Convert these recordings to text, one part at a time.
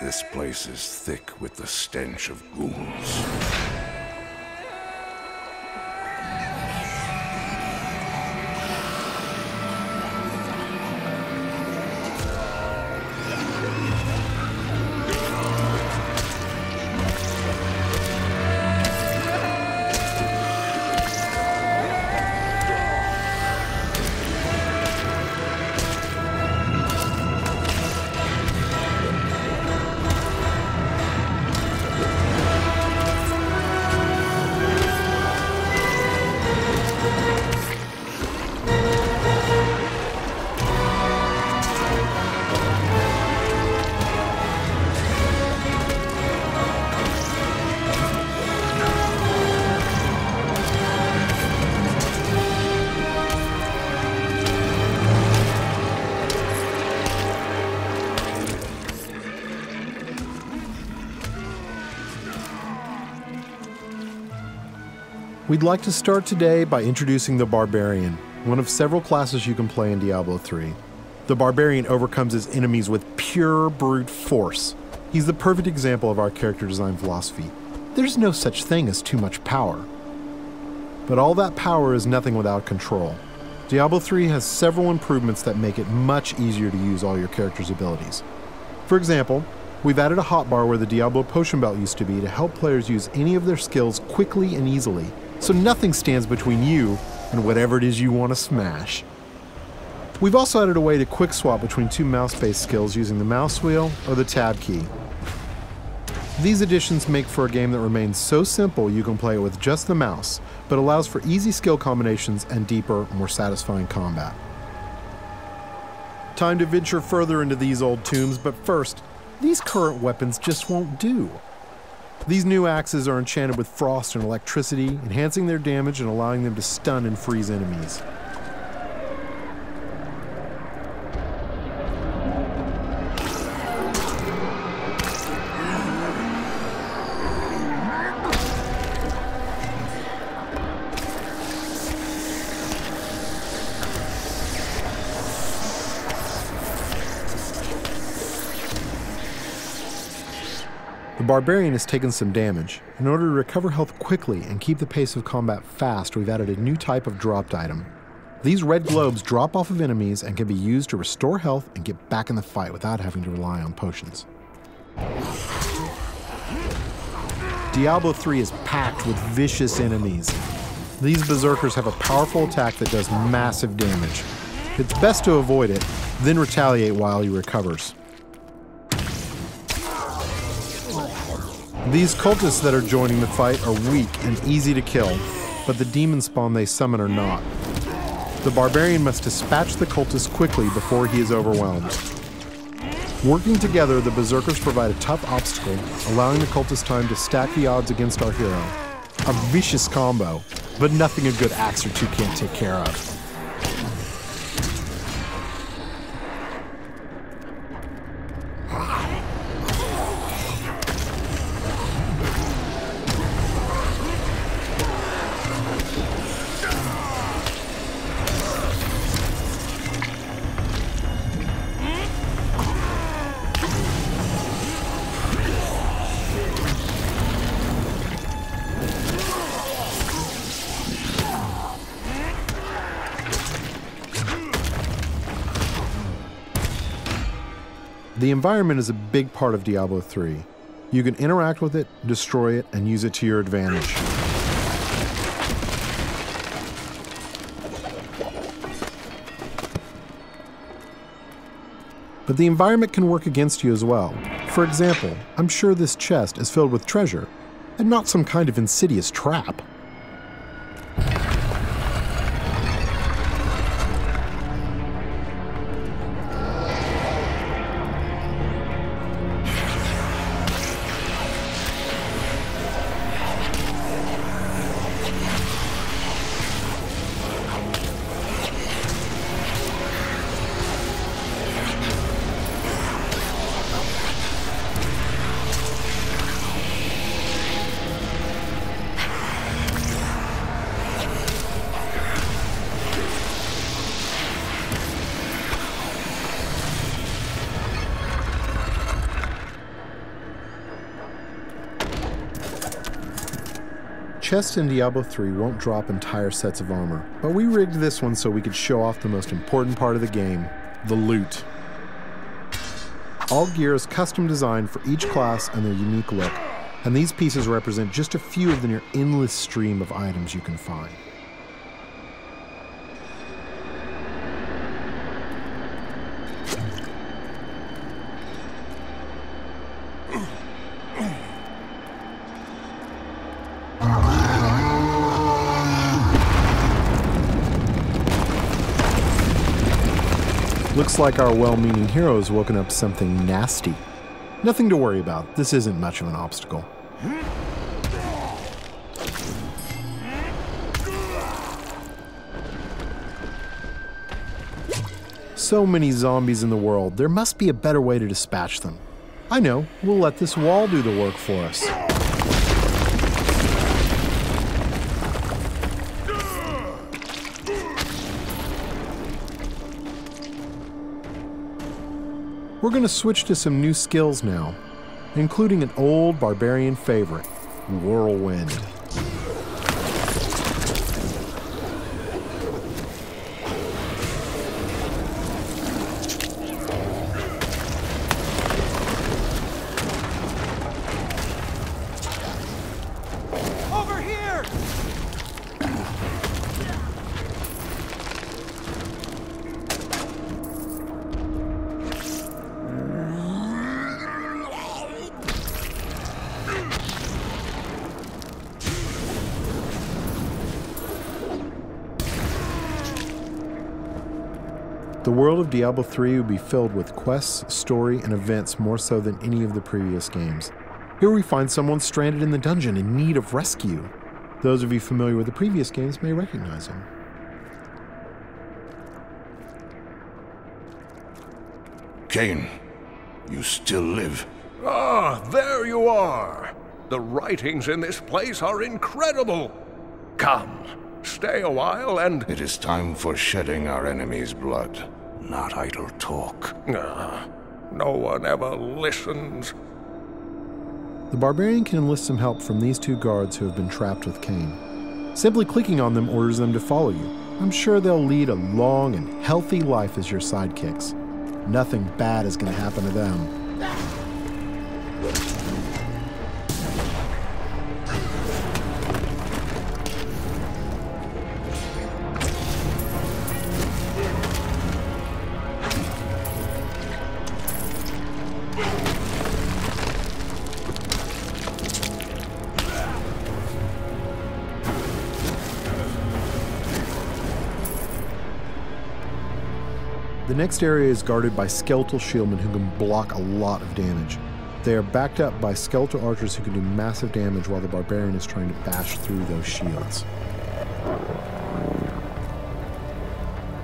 This place is thick with the stench of ghouls. We'd like to start today by introducing the Barbarian, one of several classes you can play in Diablo 3. The Barbarian overcomes his enemies with pure brute force. He's the perfect example of our character design philosophy. There's no such thing as too much power. But all that power is nothing without control. Diablo 3 has several improvements that make it much easier to use all your character's abilities. For example, we've added a hotbar where the Diablo potion belt used to be to help players use any of their skills quickly and easily, so nothing stands between you and whatever it is you want to smash. We've also added a way to quick swap between two mouse-based skills using the mouse wheel or the tab key. These additions make for a game that remains so simple you can play it with just the mouse, but allows for easy skill combinations and deeper, more satisfying combat. Time to venture further into these old tombs, but first, these current weapons just won't do. These new axes are enchanted with frost and electricity, enhancing their damage and allowing them to stun and freeze enemies. The Barbarian has taken some damage. In order to recover health quickly and keep the pace of combat fast, we've added a new type of dropped item. These red globes drop off of enemies and can be used to restore health and get back in the fight without having to rely on potions. Diablo 3 is packed with vicious enemies. These berserkers have a powerful attack that does massive damage. It's best to avoid it, then retaliate while he recovers. These cultists that are joining the fight are weak and easy to kill, but the demon spawn they summon are not. The Barbarian must dispatch the cultists quickly before he is overwhelmed. Working together, the berserkers provide a tough obstacle, allowing the cultists time to stack the odds against our hero. A vicious combo, but nothing a good axe or two can't take care of. The environment is a big part of Diablo 3. You can interact with it, destroy it, and use it to your advantage. But the environment can work against you as well. For example, I'm sure this chest is filled with treasure, and not some kind of insidious trap. Chests in Diablo 3 won't drop entire sets of armor, but we rigged this one so we could show off the most important part of the game, the loot. All gear is custom designed for each class and their unique look, and these pieces represent just a few of the near endless stream of items you can find. Looks like our well-meaning hero has woken up something nasty. Nothing to worry about. This isn't much of an obstacle. So many zombies in the world, there must be a better way to dispatch them. I know, we'll let this wall do the work for us. We're going to switch to some new skills now, including an old barbarian favorite, Whirlwind. Over here! The world of Diablo 3 will be filled with quests, story, and events more so than any of the previous games. Here we find someone stranded in the dungeon in need of rescue. Those of you familiar with the previous games may recognize him. Cain, you still live. Ah, there you are. The writings in this place are incredible. Come, stay a while and... It is time for shedding our enemy's blood, not idle talk. No one ever listens. The barbarian can enlist some help from these two guards who have been trapped with Cain. Simply clicking on them orders them to follow you. I'm sure they'll lead a long and healthy life as your sidekicks. Nothing bad is going to happen to them. The next area is guarded by skeletal shieldmen who can block a lot of damage. They are backed up by skeletal archers who can do massive damage while the barbarian is trying to bash through those shields.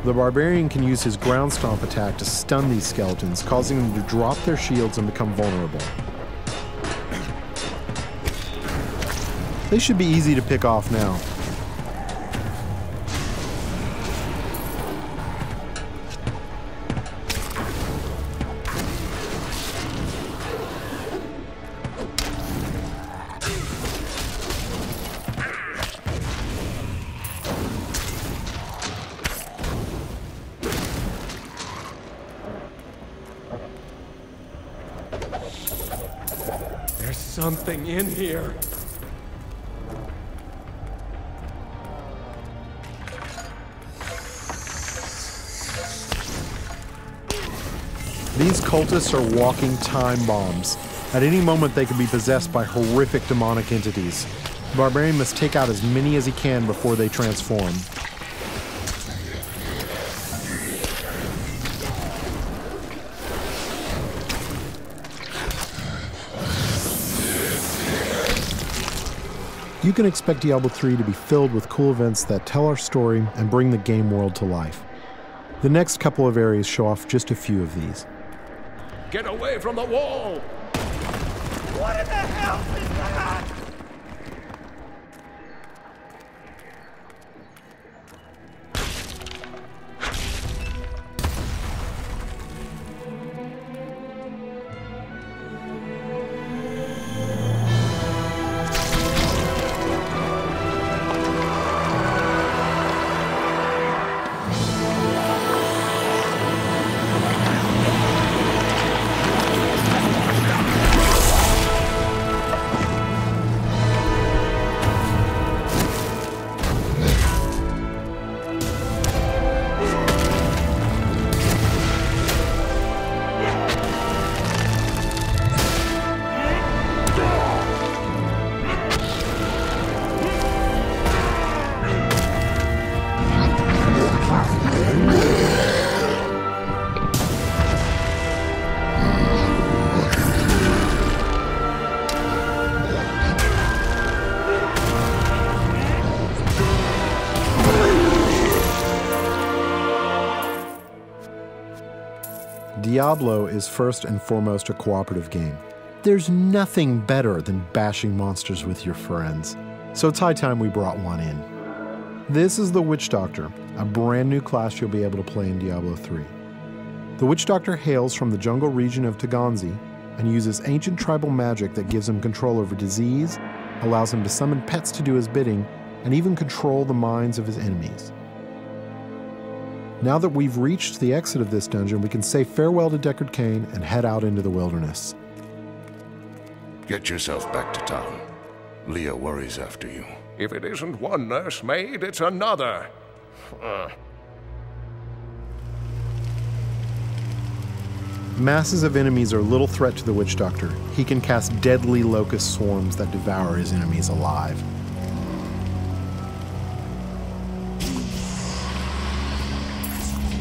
The barbarian can use his ground stomp attack to stun these skeletons, causing them to drop their shields and become vulnerable. They should be easy to pick off now. There's something in here. These cultists are walking time bombs. At any moment they can be possessed by horrific demonic entities. The barbarian must take out as many as he can before they transform. You can expect Diablo 3 to be filled with cool events that tell our story and bring the game world to life. The next couple of areas show off just a few of these. Get away from the wall! What in the hell is that? Diablo is first and foremost a cooperative game. There's nothing better than bashing monsters with your friends. So it's high time we brought one in. This is the Witch Doctor, a brand new class you'll be able to play in Diablo 3. The Witch Doctor hails from the jungle region of Taganzi and uses ancient tribal magic that gives him control over disease, allows him to summon pets to do his bidding, and even control the minds of his enemies. Now that we've reached the exit of this dungeon, we can say farewell to Deckard Cain and head out into the wilderness. Get yourself back to town. Leah worries after you. If it isn't one nursemaid, it's another. Masses of enemies are little threat to the Witch Doctor. He can cast deadly locust swarms that devour his enemies alive.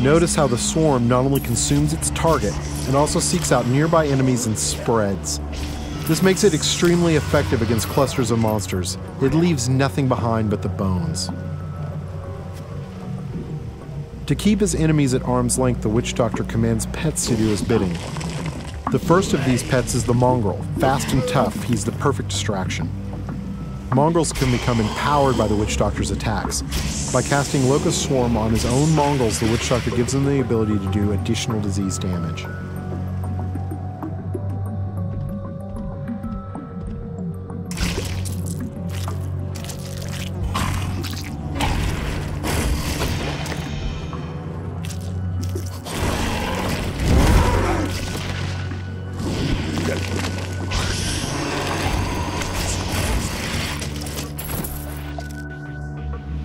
Notice how the swarm not only consumes its target, it also seeks out nearby enemies and spreads. This makes it extremely effective against clusters of monsters. It leaves nothing behind but the bones. To keep his enemies at arm's length, the Witch Doctor commands pets to do his bidding. The first of these pets is the mongrel. Fast and tough, he's the perfect distraction. Mongrels can become empowered by the Witch Doctor's attacks. By casting Locust Swarm on his own mongrels, the Witch Doctor gives them the ability to do additional disease damage.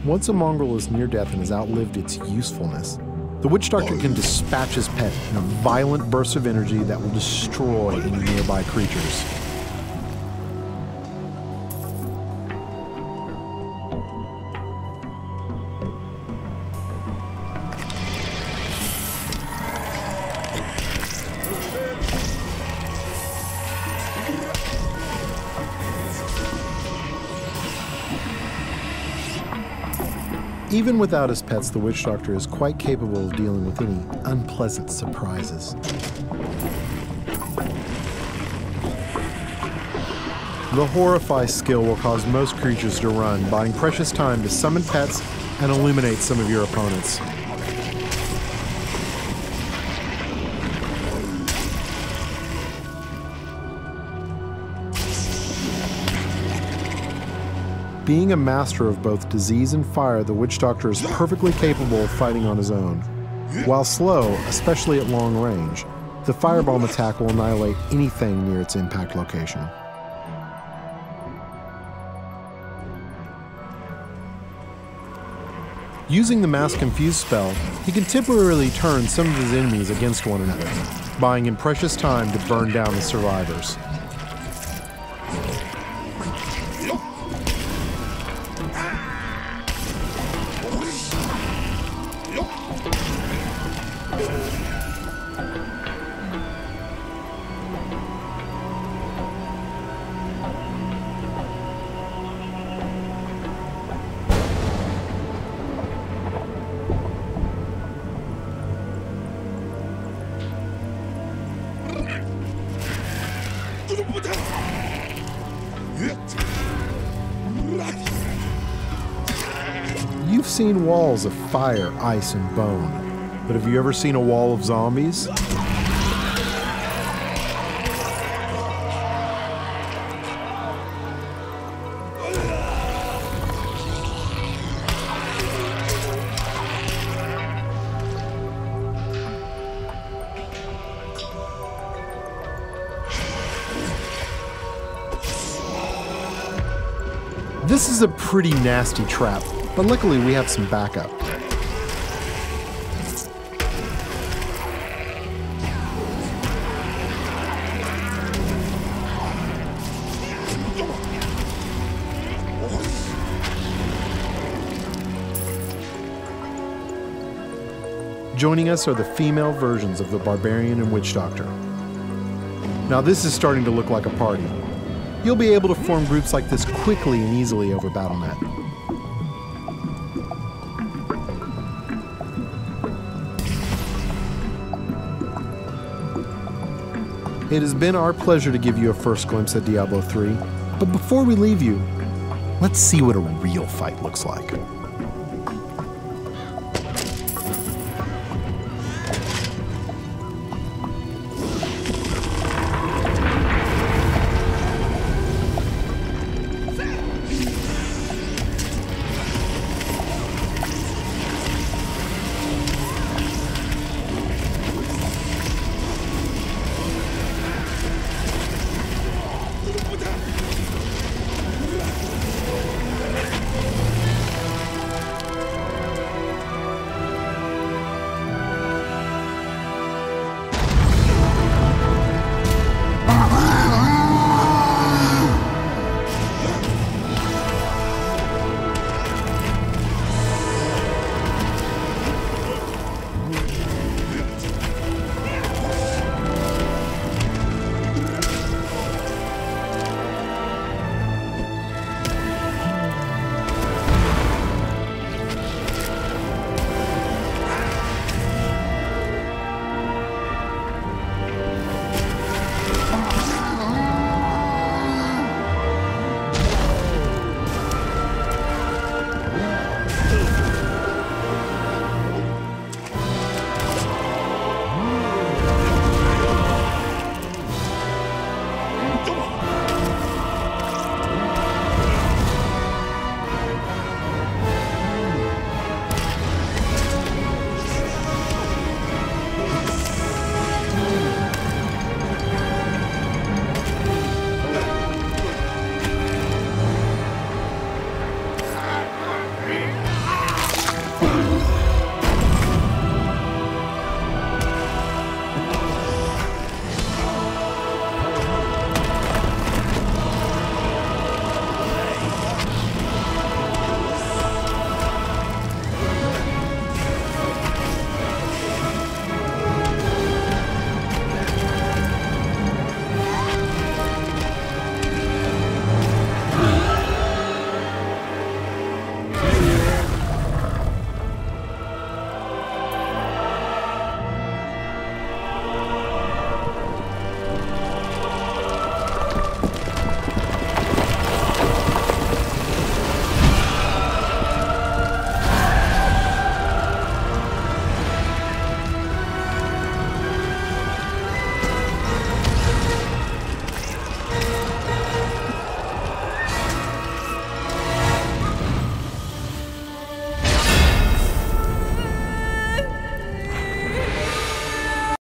Once a mongrel is near death and has outlived its usefulness, the Witch Doctor can dispatch his pet in a violent burst of energy that will destroy any nearby creatures. Even without his pets, the Witch Doctor is quite capable of dealing with any unpleasant surprises. The Horrify skill will cause most creatures to run, buying precious time to summon pets and illuminate some of your opponents. Being a master of both disease and fire, the Witch Doctor is perfectly capable of fighting on his own. While slow, especially at long range, the firebomb attack will annihilate anything near its impact location. Using the Mass Confuse spell, he can temporarily turn some of his enemies against one another, buying him precious time to burn down the survivors. You've seen walls of fire, ice, and bone, but have you ever seen a wall of zombies? This is a pretty nasty trap, but luckily we have some backup. Joining us are the female versions of the Barbarian and Witch Doctor. Now this is starting to look like a party. You'll be able to form groups like this quickly and easily over Battle.net. It has been our pleasure to give you a first glimpse at Diablo 3, but before we leave you, let's see what a real fight looks like.